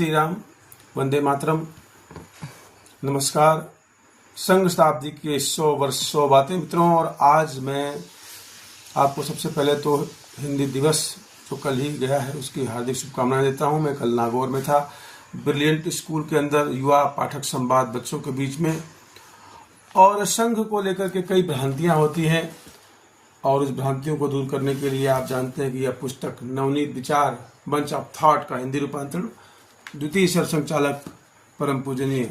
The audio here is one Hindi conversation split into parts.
श्री राम, वंदे मातरम। नमस्कार। संघ शताब्दी के 100 वर्ष 100 बातें मित्रों। और आज मैं आपको सबसे पहले तो हिंदी दिवस जो कल ही गया है उसकी हार्दिक शुभकामनाएं देता हूं। मैं कल नागौर में था, ब्रिलियंट स्कूल के अंदर युवा पाठक संवाद बच्चों के बीच में। और संघ को लेकर के कई भ्रांतियां होती हैं और उस भ्रांतियों को दूर करने के लिए आप जानते हैं कि यह पुस्तक नवनीत विचार बंच ऑफ थॉट का हिंदी रूपांतरण द्वितीय सरसंघचालक परम पूजनीय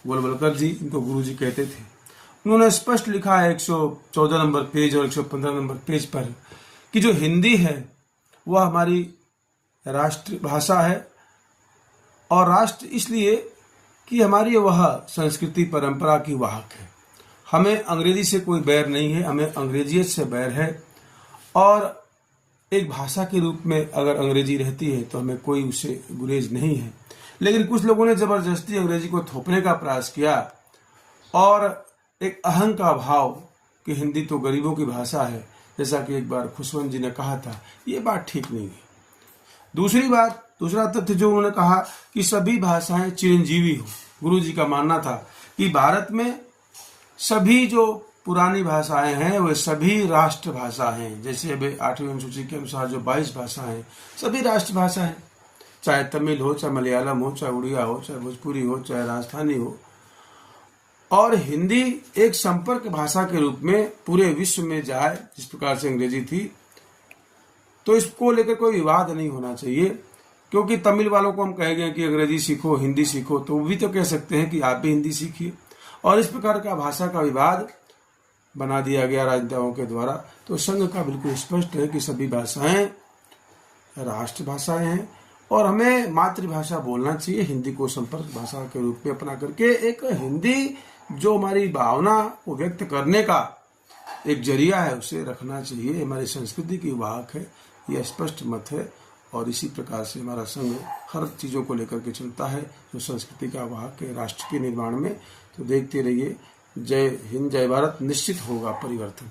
गोलवलकर जी, इनको गुरु जी कहते थे, उन्होंने स्पष्ट लिखा है 114 नंबर पेज और 115 नंबर पेज पर कि जो हिंदी है वह हमारी राष्ट्र भाषा है। और राष्ट्र इसलिए कि हमारी वह संस्कृति परंपरा की वाहक है। हमें अंग्रेजी से कोई बैर नहीं है, हमें अंग्रेजियत से बैर है। और एक भाषा के रूप में अगर अंग्रेजी रहती है तो हमें कोई उससे गुरेज नहीं है। लेकिन कुछ लोगों ने जबरदस्ती अंग्रेजी को थोपने का प्रयास किया और एक अहं का भाव कि हिंदी तो गरीबों की भाषा है, जैसा कि एक बार खुशवंत जी ने कहा था, ये बात ठीक नहीं है। दूसरा तथ्य जो उन्होंने कहा कि सभी भाषाएं चिरंजीवी हो। गुरु जी का मानना था कि भारत में सभी जो पुरानी भाषाएं हैं वे सभी राष्ट्र भाषा हैं। जैसे अभी 8वीं अनुसूची के अनुसार जो 22 भाषाएं हैं सभी राष्ट्र भाषा हैं, चाहे तमिल हो, चाहे मलयालम हो, चाहे उड़िया हो, चाहे भोजपुरी हो, चाहे राजस्थानी हो। और हिंदी एक संपर्क भाषा के रूप में पूरे विश्व में जाए, जिस प्रकार से अंग्रेजी थी। तो इसको लेकर कोई विवाद नहीं होना चाहिए, क्योंकि तमिल वालों को हम कहेंगे कि अंग्रेजी सीखो, हिंदी सीखो, तो वो भी तो कह सकते हैं कि आप भी हिंदी सीखिए। और इस प्रकार का भाषा का विवाद बना दिया गया राजनेताओं के द्वारा। तो संघ का बिल्कुल स्पष्ट है कि सभी भाषाएं राष्ट्रभाषाएं हैं और हमें मातृभाषा बोलना चाहिए। हिंदी को संपर्क भाषा के रूप में अपना करके एक हिंदी जो हमारी भावना को व्यक्त करने का एक जरिया है उसे रखना चाहिए। हमारी संस्कृति की वाहक है, यह स्पष्ट मत है। और इसी प्रकार से हमारा संघ हर चीज़ों को लेकर के चलता है जो संस्कृति का वाहक है राष्ट्र के निर्माण में। तो देखते रहिए। जय हिंद, जय भारत। निश्चित होगा परिवर्तन।